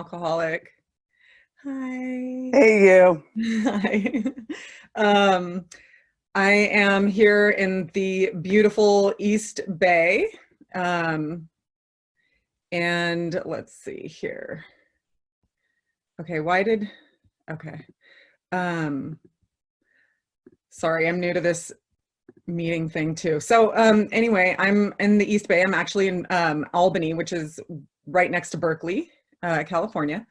alcoholic. Hi. Hey, you. Hi. Um, I am here in the beautiful East Bay. Um, and let's see here. Okay, okay. Um, Sorry, I'm new to this meeting thing too. So anyway, I'm in the East Bay. I'm actually in Albany, which is right next to Berkeley, California.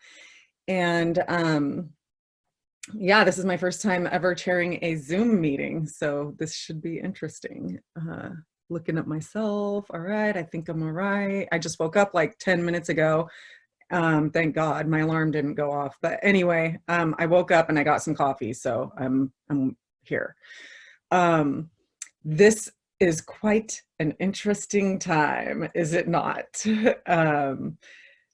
And yeah, this is my first time ever chairing a Zoom meeting, so this should be interesting. Looking at myself, all right, I think I'm all right. I just woke up like 10 minutes ago. Thank God my alarm didn't go off. But anyway, I woke up and I got some coffee, so I'm here. This is quite an interesting time, is it not?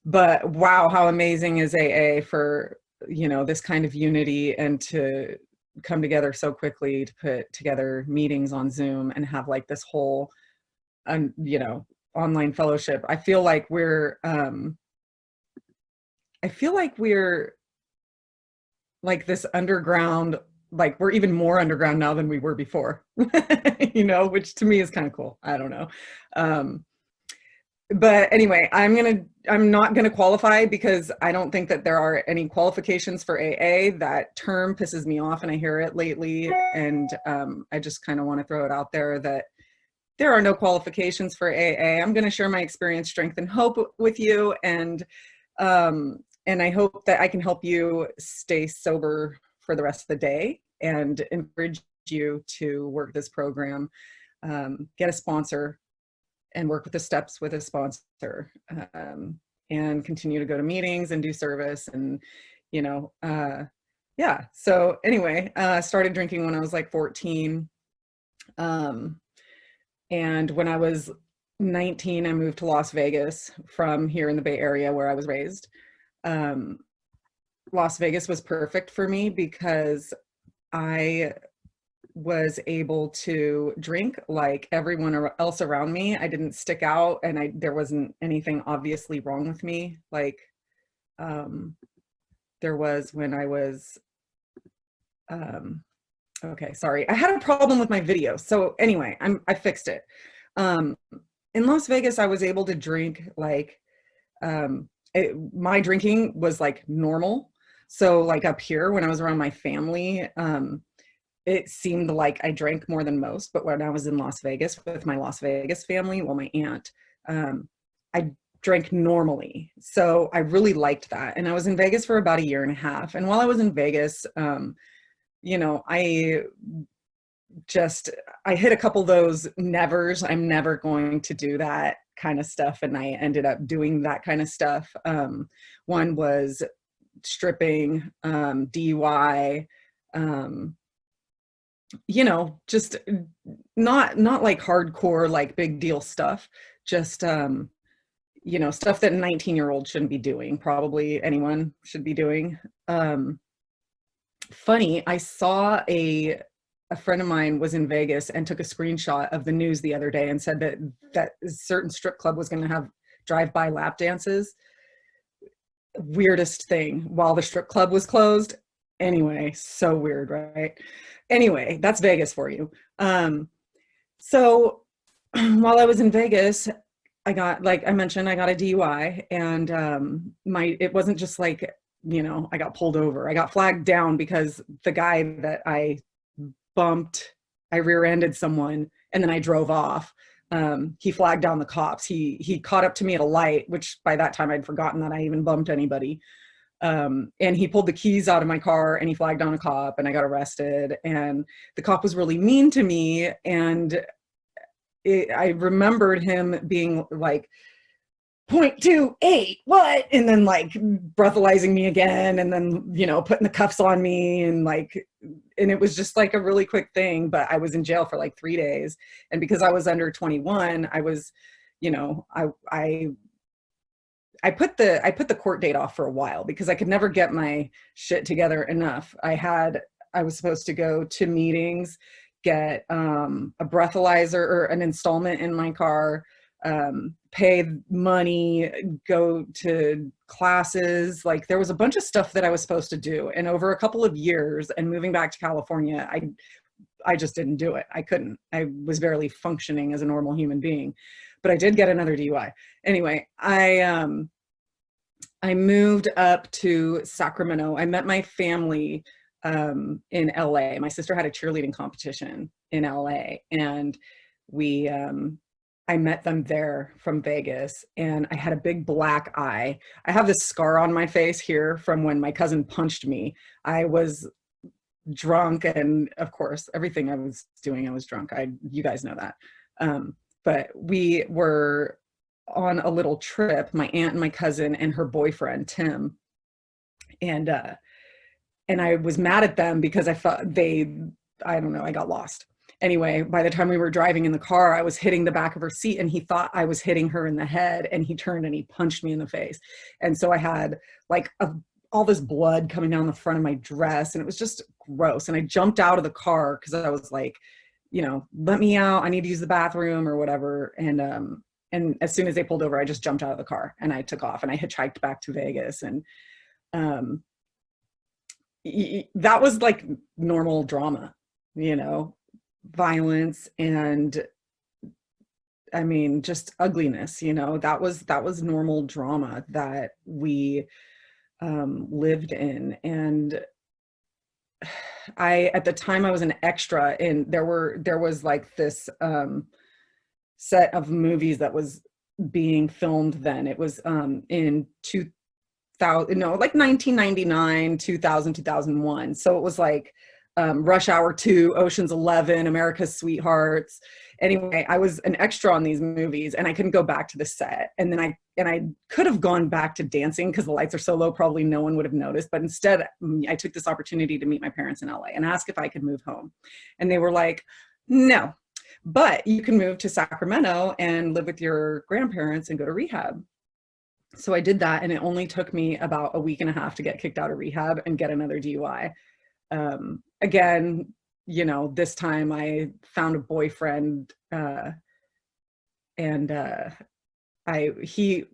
But wow, how amazing is AA for, this kind of unity and to come together so quickly to put together meetings on Zoom and have like this whole, online fellowship. I feel like we're like this underground, like we're even more underground now than we were before, which to me is kind of cool. I don't know. But anyway, I'm not gonna qualify because I don't think that there are any qualifications for AA. That term pisses me off and I hear it lately. And I just kind of want to throw it out there that there are no qualifications for AA. I'm gonna share my experience, strength, and hope with you. And I hope that I can help you stay sober for the rest of the day and encourage you to work this program, get a sponsor, and work with the steps with a sponsor, and continue to go to meetings and do service. And, yeah. So anyway, started drinking when I was like 14. And when I was 19, I moved to Las Vegas from here in the Bay Area where I was raised. Las Vegas was perfect for me because I was able to drink like everyone else around me. I didn't stick out, and there wasn't anything obviously wrong with me. Like there was when I was, okay, sorry. I had a problem with my video. So anyway, I fixed it. In Las Vegas, I was able to drink like, my drinking was like normal. So like up here when I was around my family, it seemed like I drank more than most. But when I was in Las Vegas with my Las Vegas family, well, my aunt, I drank normally. So I really liked that. And I was in Vegas for about a year and a half. And while I was in Vegas, I hit a couple of those nevers. I'm never going to do that kind of stuff. And I ended up doing that kind of stuff. One was stripping, DUI, just not like hardcore, like big deal stuff, just, stuff that a 19-year-old shouldn't be doing. Probably anyone should be doing. Funny, I saw a friend of mine was in Vegas and took a screenshot of the news the other day and said that a certain strip club was going to have drive-by lap dances. Weirdest thing, while the strip club was closed. Anyway, so weird, right? Anyway, that's Vegas for you. So while I was in Vegas, I got, like I mentioned, I got a DUI, and it wasn't just like, I got pulled over. I got flagged down because the guy that I bumped, I rear-ended someone, and then I drove off. He flagged down the cops. He caught up to me at a light, which by that time I'd forgotten that I even bumped anybody. And he pulled the keys out of my car and he flagged down a cop, and I got arrested. And the cop was really mean to me. And I remembered him being like, 0.28, what? And then like breathalyzing me again, and then, putting the cuffs on me, and it was just like a really quick thing. But I was in jail for like 3 days. And because I was under 21, I was, I put the court date off for a while because I could never get my shit together enough. I was supposed to go to meetings, get a breathalyzer or an installment in my car, pay money, go to classes. Like there was a bunch of stuff that I was supposed to do. And over a couple of years and moving back to California, I just didn't do it. I couldn't. I was barely functioning as a normal human being. But I did get another DUI. Anyway, I moved up to Sacramento. I met my family in LA. My sister had a cheerleading competition in LA, and we I met them there from Vegas, and I had a big black eye. I have this scar on my face here from when my cousin punched me. I was drunk, and of course, everything I was doing, I was drunk. You guys know that. But we were on a little trip, my aunt and my cousin and her boyfriend, Tim. And I was mad at them because I thought I don't know, I got lost. Anyway, by the time we were driving in the car, I was hitting the back of her seat, and he thought I was hitting her in the head, and he turned and he punched me in the face. And so I had like all this blood coming down the front of my dress, and it was just gross. And I jumped out of the car because I was like, you know, let me out, I need to use the bathroom or whatever. And as soon as they pulled over, I just jumped out of the car and I took off, and I hitchhiked back to Vegas. And that was like normal drama, you know, violence, and I mean, just ugliness, you know, that was normal drama that we lived in. And at the time I was an extra, and there was like this set of movies that was being filmed then. It was in 2000, no, like 1999, 2000, 2001. So it was like Rush Hour 2, Ocean's 11, America's Sweethearts. Anyway, I was an extra on these movies, and I couldn't go back to the set. And then I could have gone back to dancing because the lights are so low, probably no one would have noticed. But instead, I took this opportunity to meet my parents in LA and ask if I could move home. And they were like, no, but you can move to Sacramento and live with your grandparents and go to rehab. So I did that, and it only took me about a week and a half to get kicked out of rehab and get another DUI. Again, you know, this time I found a boyfriend, and he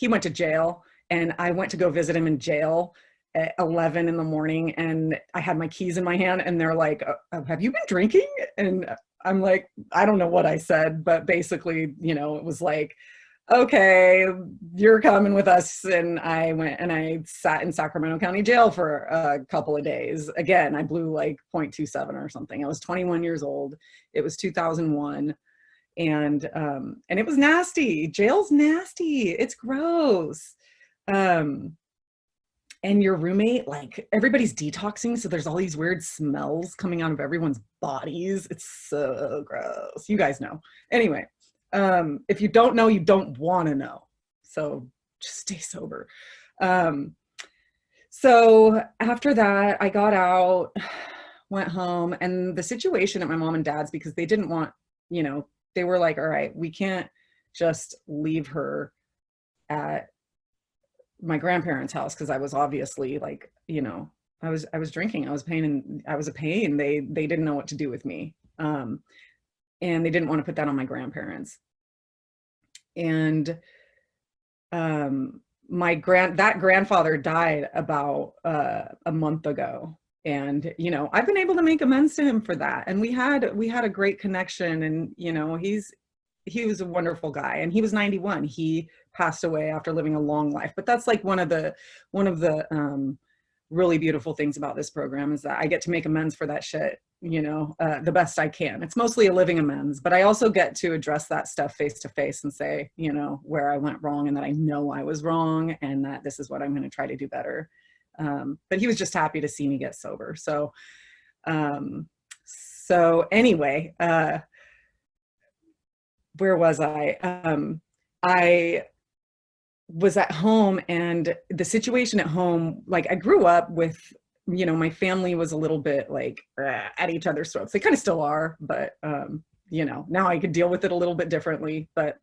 went to jail, and I went to go visit him in jail at 11 in the morning, and I had my keys in my hand, and they're like, have you been drinking? And I'm like, I don't know what I said, but basically, you know, it was like, okay, you're coming with us. And I went and I sat in Sacramento County Jail for a couple of days. Again, I blew like 0.27 or something. I was 21 years old. It was 2001. And it was nasty. Jail's nasty. It's gross. And your roommate, like everybody's detoxing, so there's all these weird smells coming out of everyone's bodies. It's so gross. You guys know. Anyway, if you don't know, you don't want to know. So just stay sober. So after that, I got out, went home, and the situation at my mom and dad's, because they didn't want, you know, they were like, all right, we can't just leave her at my grandparents' house, because I was obviously like, you know, I was drinking, I was a pain. They didn't know what to do with me. And they didn't want to put that on my grandparents. And that grandfather died about a month ago. And, you know, I've been able to make amends to him for that. And we had a great connection, and, you know, he was a wonderful guy, and he was 91. He passed away after living a long life. But that's like one of the really beautiful things about this program, is that I get to make amends for that shit, you know, the best I can. It's mostly a living amends, but I also get to address that stuff face to face and say, you know, where I went wrong, and that I know I was wrong, and that this is what I'm going to try to do better. But he was just happy to see me get sober. So anyway, where was I? I was at home, and the situation at home, like I grew up with, you know, my family was a little bit like at each other's throats. They kind of still are, but you know, now I could deal with it a little bit differently. But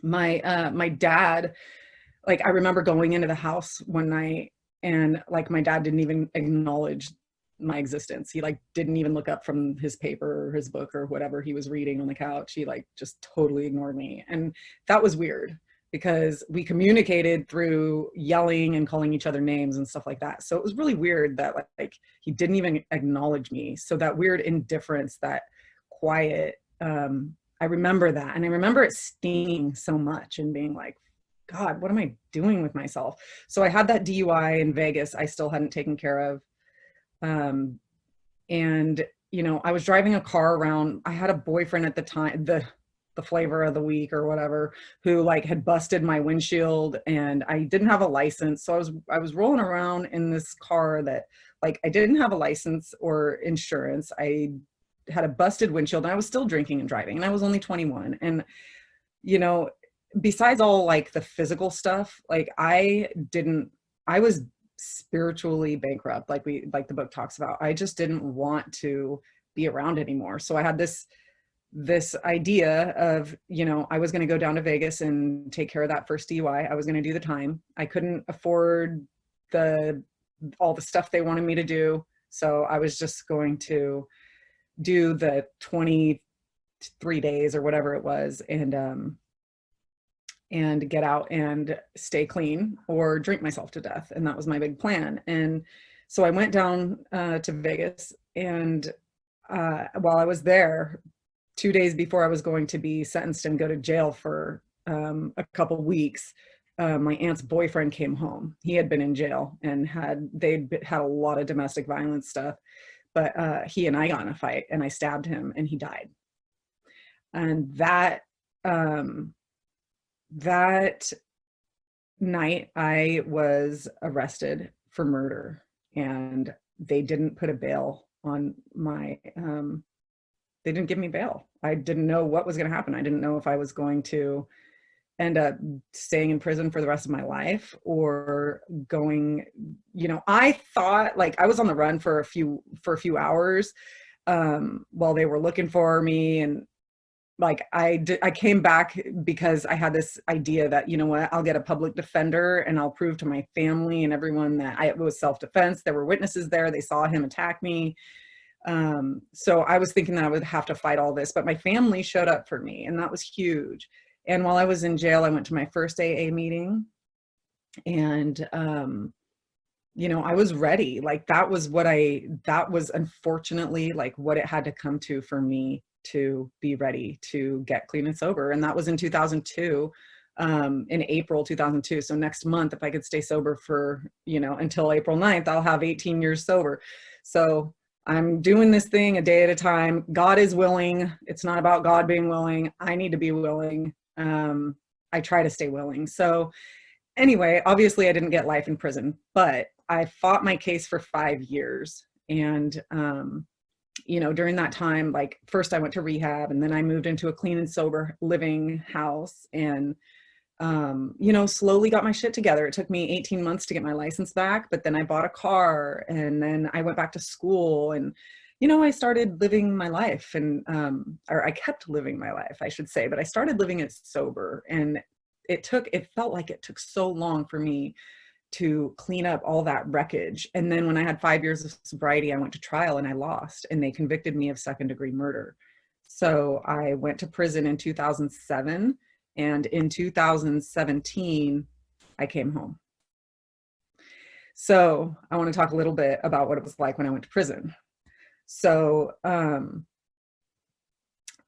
my dad, like I remember going into the house one night, and like my dad didn't even acknowledge my existence. He like didn't even look up from his paper or his book or whatever he was reading on the couch. He like just totally ignored me. And that was weird, because we communicated through yelling and calling each other names and stuff like that. So it was really weird that like he didn't even acknowledge me. So that weird indifference, that quiet, I remember that. And I remember it stinging so much and being like, God, what am I doing with myself? So I had that DUI in Vegas I still hadn't taken care of. And, you know, I was driving a car around. I had a boyfriend at the time, the flavor of the week or whatever, who like had busted my windshield, and I didn't have a license. So I was rolling around in this car that like I didn't have a license or insurance. I had a busted windshield, and I was still drinking and driving, and I was only 21. And, you know, besides all like the physical stuff, like I was spiritually bankrupt, like the book talks about. I just didn't want to be around anymore. So I had this idea of, you know, I was going to go down to Vegas and take care of that first DUI. I was going to do the time. I couldn't afford all the stuff they wanted me to do. So I was just going to do the 23 days or whatever it was, and get out and stay clean or drink myself to death. And that was my big plan. And so I went down to Vegas, and while I was there, 2 days before I was going to be sentenced and go to jail for a couple weeks, my aunt's boyfriend came home. He had been in jail and they'd had a lot of domestic violence stuff, but he and I got in a fight, and I stabbed him, and he died. And that night I was arrested for murder, and they didn't put a bail on my they didn't give me bail. I didn't know what was going to happen. I didn't know if I was going to end up staying in prison for the rest of my life or going, you know, I thought like I was on the run for a few hours while they were looking for me. And like I came back because I had this idea that, you know what, I'll get a public defender and I'll prove to my family and everyone that it was self-defense. There were witnesses there. They saw him attack me. So I was thinking that I would have to fight all this, but my family showed up for me, and that was huge. And while I was in jail, I went to my first AA meeting, and, you know, I was ready. Like that was unfortunately like what it had to come to for me to be ready to get clean and sober. And that was in 2002, in April 2002. So next month, if I could stay sober for, you know, until April 9th, I'll have 18 years sober. So I'm doing this thing a day at a time. God is willing. It's not about God being willing. I need to be willing. I try to stay willing. So anyway, obviously I didn't get life in prison, but I fought my case for 5 years. And, you know, during that time, like first I went to rehab, and then I moved into a clean and sober living house, and, you know, slowly got my shit together. It took me 18 months to get my license back, but then I bought a car, and then I went back to school, and, you know, I started living my life, and, or I kept living my life, I should say, but I started living it sober. And it felt like it took so long for me to clean up all that wreckage. And then when I had 5 years of sobriety, I went to trial and I lost, and they convicted me of second-degree murder. So I went to prison in 2007. And in 2017, I came home. So I want to talk a little bit about what it was like when I went to prison. So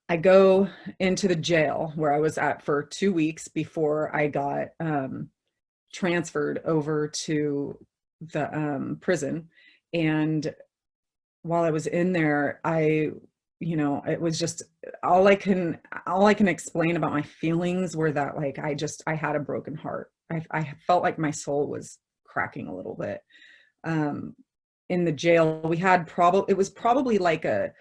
I go into the jail where I was at for 2 weeks before I got transferred over to the prison. And while I was in there, you know, it was just all I can explain about my feelings were that like I had a broken heart. I felt like my soul was cracking a little bit. In the jail, it was probably like a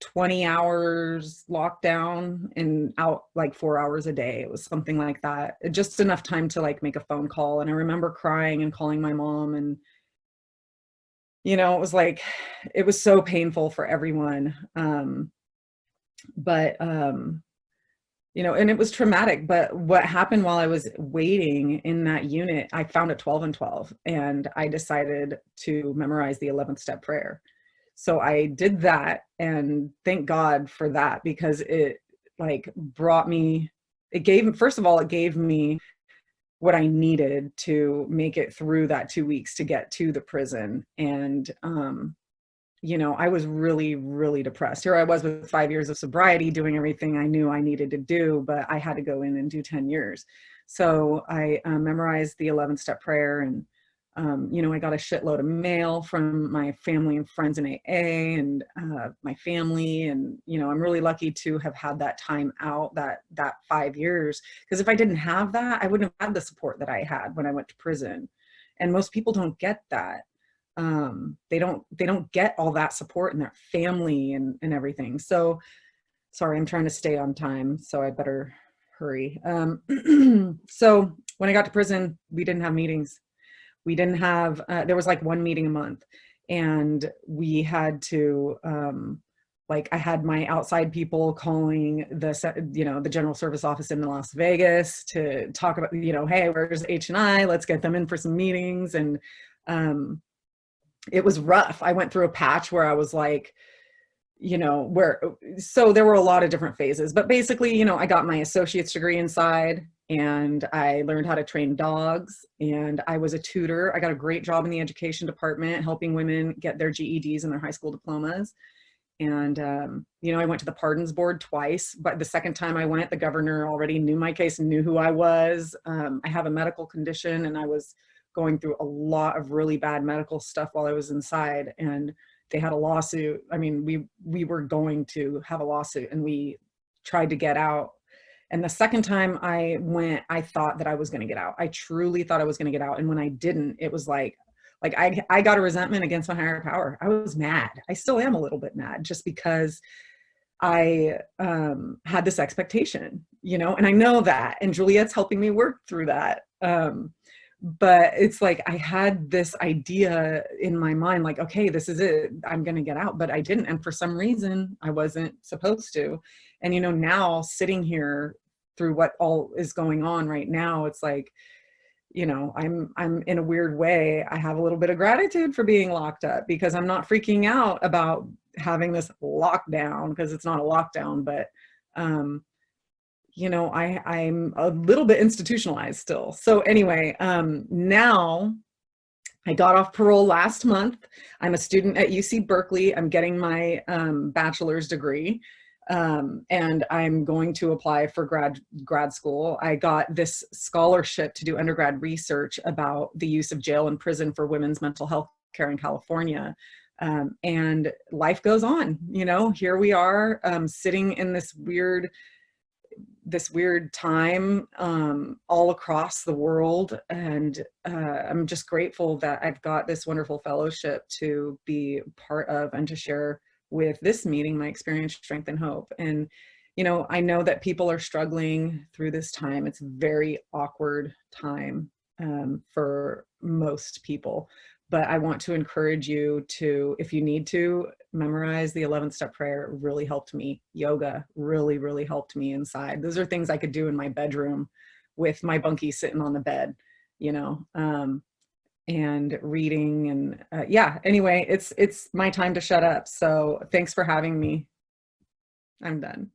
20 hours lockdown and out like 4 hours a day. It was something like that. Just enough time to like make a phone call. And I remember crying and calling my mom, and you know, it was so painful for everyone. But, you know, and it was traumatic, but what happened while I was waiting in that unit, I found a 12 and 12, and I decided to memorize the 11th step prayer. So I did that, and thank God for that, because it like first of all, it gave me what I needed to make it through that 2 weeks to get to the prison. And, you know, I was really, really depressed. Here I was with 5 years of sobriety, doing everything I knew I needed to do, but I had to go in and do 10 years. So I memorized the 11 step prayer, and, you know, I got a shitload of mail from my family and friends in AA, and my family. And, you know, I'm really lucky to have had that time out, that 5 years, because if I didn't have that, I wouldn't have had the support that I had when I went to prison. And most people don't get that. They don't get all that support in their family and everything. So sorry, I'm trying to stay on time, so I better hurry. So when I got to prison, we didn't have meetings. We didn't have, there was like one meeting a month, and we had to, like, I had my outside people calling the, you know, the general service office in Las Vegas to talk about, you know, hey, where's H&I? Let's get them in for some meetings. And, it was rough. I went through a patch where I was like, you know, so there were a lot of different phases, but basically, you know, I got my associate's degree inside, and I learned how to train dogs, and I was a tutor. I got a great job in the education department, helping women get their GEDs and their high school diplomas. And, you know, I went to the pardons board twice, but the second time I went, the governor already knew my case and knew who I was. I have a medical condition, and I was going through a lot of really bad medical stuff while I was inside, and they had a lawsuit. I mean, we were going to have a lawsuit, and we tried to get out. And the second time I went, I thought that I was going to get out. I truly thought I was going to get out. And when I didn't, it was like I got a resentment against my higher power. I was mad. I still am a little bit mad, just because I had this expectation, you know, and I know that, and Juliet's helping me work through that. But it's like, I had this idea in my mind, like, okay, this is it, I'm going to get out, but I didn't. And for some reason I wasn't supposed to. And, you know, now sitting here through what all is going on right now, it's like, you know, I'm in a weird way, I have a little bit of gratitude for being locked up, because I'm not freaking out about having this lockdown, because it's not a lockdown, but, you know, I'm a little bit institutionalized still. So anyway, now I got off parole last month. I'm a student at UC Berkeley. I'm getting my bachelor's degree, and I'm going to apply for grad school. I got this scholarship to do undergrad research about the use of jail and prison for women's mental health care in California. And life goes on, you know, here we are, sitting in this weird time, all across the world. And I'm just grateful that I've got this wonderful fellowship to be part of, and to share with this meeting my experience, strength, and hope. And, you know, I know that people are struggling through this time. It's a very awkward time for most people. But I want to encourage you to, if you need to, memorize the 11th step prayer. It really helped me. Yoga really, really helped me inside. Those are things I could do in my bedroom with my bunkie sitting on the bed, you know, and reading. And yeah, anyway, it's my time to shut up. So thanks for having me. I'm done.